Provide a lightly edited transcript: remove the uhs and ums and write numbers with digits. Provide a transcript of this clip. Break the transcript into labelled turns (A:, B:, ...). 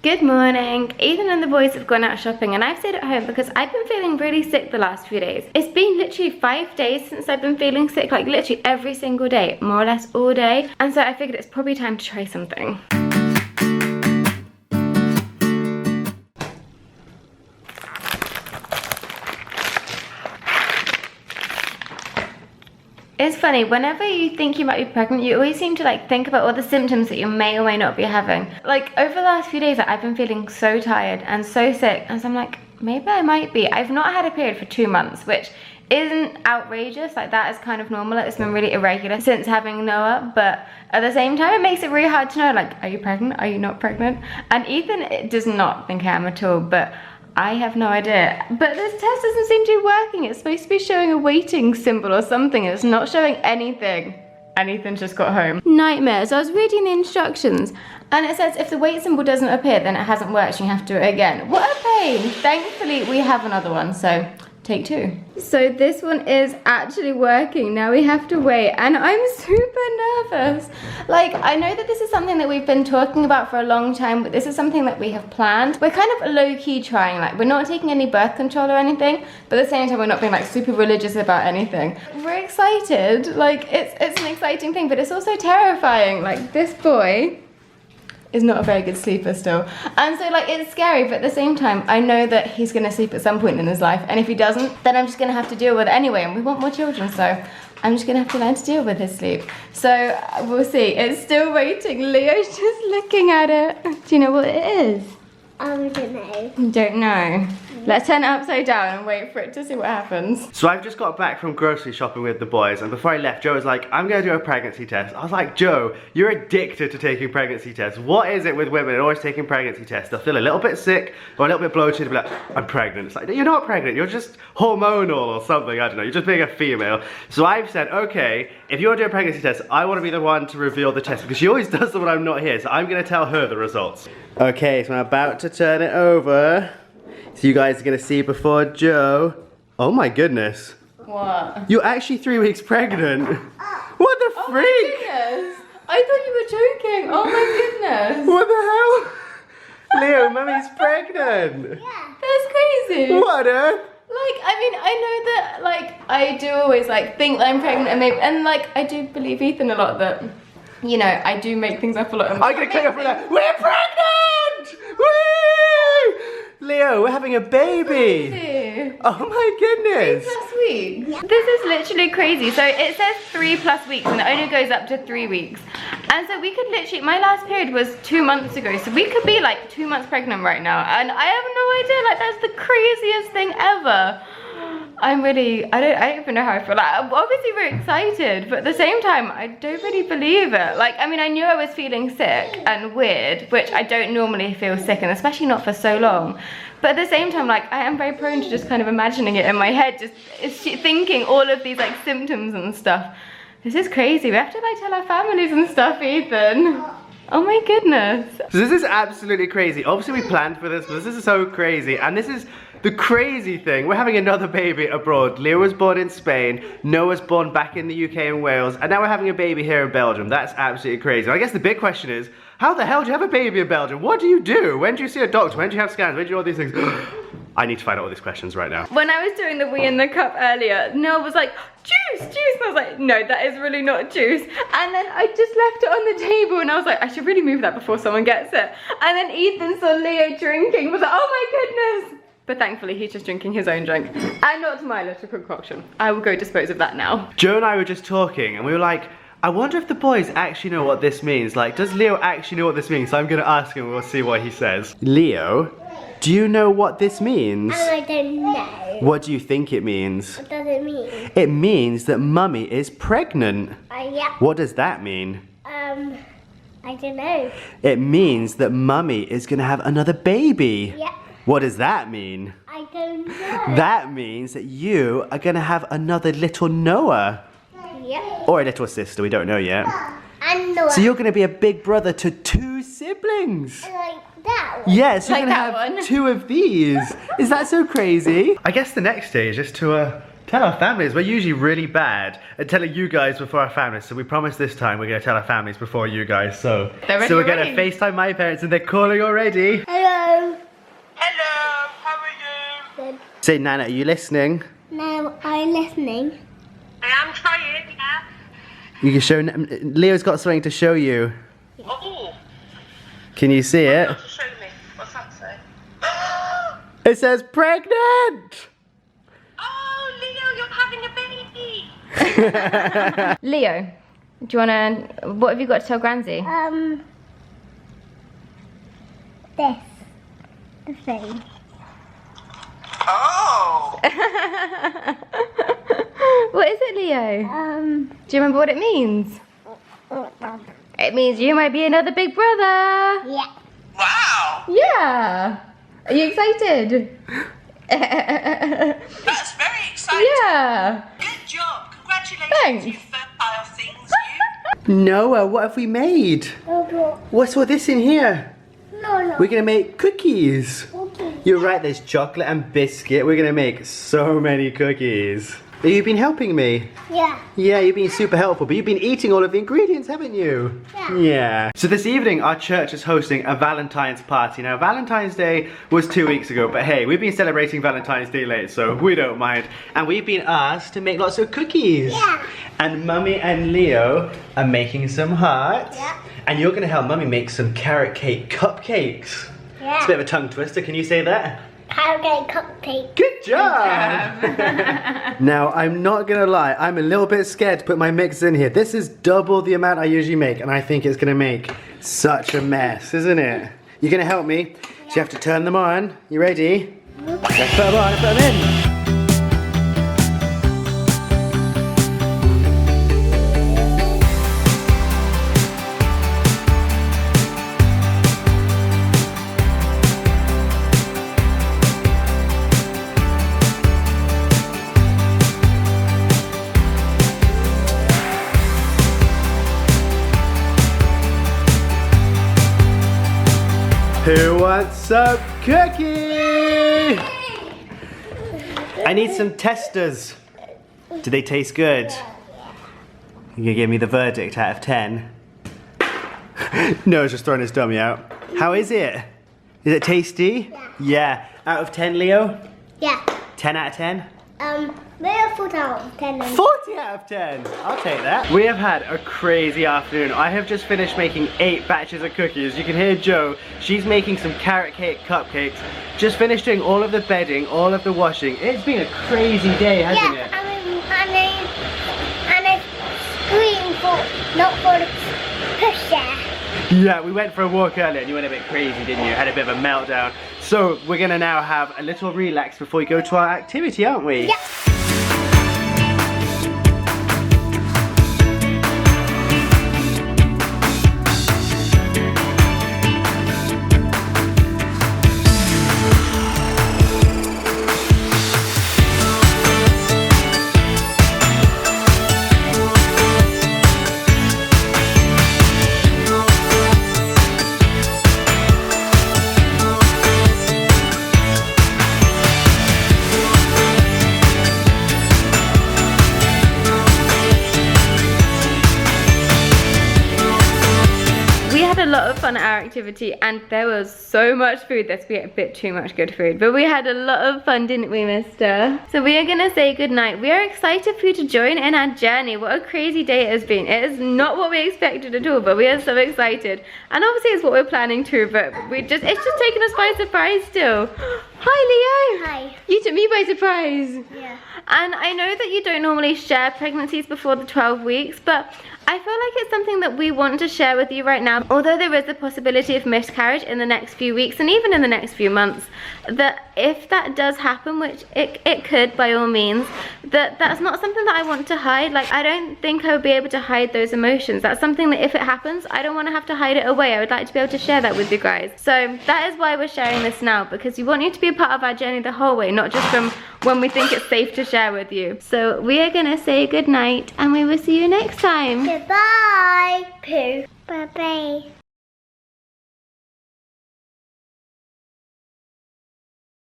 A: Good morning. Ethan and the boys have gone out shopping and I've stayed at home because I've been feeling really sick the last few days. It's been literally 5 days since I've been feeling sick, like literally every single day, more or less all day. And so I figured it's probably time to try something. It's funny, whenever you think you might be pregnant, you always seem to like think about all the symptoms that you may or may not be having. Like over the last few days, I've been feeling so tired and so sick, and so I'm like, maybe I might be. I've not had a period for 2 months, which isn't outrageous. Like that is kind of normal. It's been really irregular since having Noah, but at the same time, it makes it really hard to know, like, are you pregnant? Are you not pregnant? And Ethan does not think I am at all, but I have no idea. But this test doesn't seem to be working. It's supposed to be showing a waiting symbol or something. It's not showing anything. And Ethan's just got home. Nightmare. So I was reading the instructions and it says if the wait symbol doesn't appear, then it hasn't worked and you have to do it again. What a pain. Thankfully, we have another one, so take 2. So this one is actually working. Now we have to wait and I'm super nervous. Like, I know that this is something that we've been talking about for a long time, but this is something that we have planned. We're kind of low-key trying, like we're not taking any birth control or anything, but at the same time we're not being like super religious about anything. We're excited, like it's an exciting thing, but it's also terrifying. Like this boy is not a very good sleeper still. And so like it's scary, but at the same time, I know that he's gonna sleep at some point in his life. And if he doesn't, then I'm just gonna have to deal with it anyway. And we want more children, so I'm just gonna have to learn to deal with his sleep. So we'll see. It's still waiting. Leo's just looking at it. Do you know what it is?
B: I don't know.
A: You don't know. Let's turn it upside down and wait for it to see what happens.
C: So I've just got back from grocery shopping with the boys, and before I left, Joe was like, I'm gonna do a pregnancy test. I was like, Joe, you're addicted to taking pregnancy tests. What is it with women always taking pregnancy tests? They'll feel a little bit sick or a little bit bloated and be like, I'm pregnant. It's like, you're not pregnant, you're just hormonal or something, I don't know, you're just being a female. So I've said, okay, if you want to do a pregnancy test, I want to be the one to reveal the test because she always does them when I'm not here, so I'm gonna tell her the results. Okay, so I'm about to turn it over. So you guys are gonna see before Joe. Oh my goodness.
A: What?
C: You're actually 3 weeks pregnant. What the freak?
A: Oh my goodness. I thought you were joking. Oh my goodness.
C: What the hell? Leo, Mummy's pregnant.
B: Yeah.
A: That's crazy.
C: What on earth?
A: Like, I mean, I know that, like, I do always, like, think that I'm pregnant and like, I do believe Ethan a lot that, you know, I do make things up a lot.
C: I'm gonna click up for that. We're pregnant! Woo! Leo, we're having a baby.
A: Crazy.
C: Oh my goodness.
A: 3+ weeks. Yeah. This is literally crazy. So it says 3+ weeks and it only goes up to 3 weeks. And so we could literally, my last period was 2 months ago. So we could be like 2 months pregnant right now. And I have no idea, like that's the craziest thing ever. I'm really, I don't even know how I feel. Like, I'm obviously very excited, but at the same time, I don't really believe it. Like, I mean, I knew I was feeling sick and weird, which I don't normally feel sick, and especially not for so long. But at the same time, like, I am very prone to just kind of imagining it in my head, just thinking all of these, like, symptoms and stuff. This is crazy. We have to, like, tell our families and stuff, Ethan. Oh my goodness.
C: So this is absolutely crazy. Obviously we planned for this, but this is so crazy. And this is the crazy thing. We're having another baby abroad. Leo was born in Spain. Noah's born back in the UK and Wales. And now we're having a baby here in Belgium. That's absolutely crazy. And I guess the big question is, how the hell do you have a baby in Belgium? What do you do? When do you see a doctor? When do you have scans? When do you do all these things? I need to find out all these questions right now.
A: When I was doing the wee in the cup earlier, Noah was like, juice, juice. And I was like, no, that is really not juice. And then I just left it on the table and I was like, I should really move that before someone gets it. And then Ethan saw Leo drinking, was like, oh my goodness. But thankfully he's just drinking his own drink and not my little concoction. I will go dispose of that now.
C: Joe and I were just talking and we were like, I wonder if the boys actually know what this means. Like, does Leo actually know what this means? So I'm gonna ask him and we'll see what he says. Leo, do you know what this means?
B: I don't know.
C: What do you think it means?
B: What does it mean?
C: It means that Mummy is pregnant.
B: Yeah.
C: What does that mean?
B: I don't know.
C: It means that Mummy is gonna have another baby.
B: Yeah.
C: What does that mean?
B: I don't know.
C: That means that you are gonna have another little Noah.
B: Yeah.
C: Or a little sister, we don't know yet.
B: And Noah.
C: So you're gonna be a big brother to 2 siblings.
B: Like that one.
C: Yes, you're
A: Like
C: gonna
A: that
C: have
A: one.
C: 2 of these. Is that so crazy? I guess the next stage is to tell our families. We're usually really bad at telling you guys before our families, so we promise this time we're gonna tell our families before you guys. So
A: They're ready
C: we're gonna
A: already.
C: FaceTime my parents and they're calling already.
B: Hello.
C: Say, Nana, are you listening?
B: No, I'm listening.
D: I am trying, yeah.
C: You can show. Leo's got something to show you.
D: Oh,
C: Can you see it?
D: got to show me. What's that say?
C: It says pregnant.
D: Oh, Leo, you're having a baby.
A: Leo, do you wanna? What have you got to tell Granzy?
B: This. The thing.
D: Oh.
A: What is it, Leo? Do you remember what it means? It means you might be another big brother.
B: Yeah.
D: Wow.
A: Yeah. Are you excited?
D: That's very exciting.
A: Yeah.
D: Good job. Congratulations,
A: Thanks.
D: you fertile things, you.
C: Noah, what have we made?
B: No.
C: What's all this in here?
B: No.
C: We're gonna make cookies.
B: Okay.
C: You're right, there's chocolate and biscuit. We're gonna make so many cookies. You've been helping me.
B: Yeah.
C: Yeah, you've been super helpful, but you've been eating all of the ingredients, haven't you?
B: Yeah.
C: So this evening, our church is hosting a Valentine's party. Now, Valentine's Day was 2 weeks ago, but hey, we've been celebrating Valentine's Day late, so we don't mind. And we've been asked to make lots of cookies.
B: Yeah.
C: And Mummy and Leo are making some hearts.
B: Yeah.
C: And you're gonna help Mummy make some carrot cake cupcakes.
B: Yeah.
C: It's a bit of a tongue twister, can you say that?
B: Carrot cupcake.
C: Good job! Now, I'm not gonna lie, I'm a little bit scared to put my mix in here. This is double the amount I usually make, and I think it's gonna make such a mess, isn't it? You're gonna help me, so you have to turn them on. You ready? Let's put them on and put them in. Who wants some cookie? I need some testers. Do they taste good? You gonna give me the verdict out of 10? Noah's just throwing his dummy out. How is it? Is it tasty? Yeah. Out of 10, Leo?
B: Yeah.
C: 10 out of 10?
B: We're 4 out of 10.
C: 40 out of 10. I'll take that. We have had a crazy afternoon. I have just finished making 8 batches of cookies. You can hear Jo. She's making some carrot cake cupcakes. Just finished doing all of the bedding, all of the washing. It's been a crazy day, hasn't it?
B: And a screen for, not for the pusher.
C: Yeah, we went for a walk earlier and you went a bit crazy, didn't you? Had a bit of a meltdown. So we're gonna now have a little relax before we go to our activity, aren't we?
B: Yeah.
A: On our activity, and there was so much food. That's a bit too much good food, but we had a lot of fun, didn't we, mister? So we are gonna say goodnight. We are excited for you to join in our journey. What a crazy day it has been. It is not what we expected at all, but we are so excited, and obviously it's what we're planning to, but it's just taken us by surprise still. Hi, Leo.
B: Hi.
A: You took me by surprise.
B: Yeah.
A: And I know that you don't normally share pregnancies before the 12 weeks, but I feel like it's something that we want to share with you right now. Although there is the possibility of miscarriage in the next few weeks and even in the next few months, that if that does happen, which it could by all means, that's not something that I want to hide. Like, I don't think I would be able to hide those emotions. That's something that if it happens, I don't want to have to hide it away. I would like to be able to share that with you guys. So that is why we're sharing this now, because we want you to be a part of our journey the whole way, not just from when we think it's safe to share with you. So we are gonna say goodnight and we will see you next time.
B: Goodbye. Pooh. Bye-bye.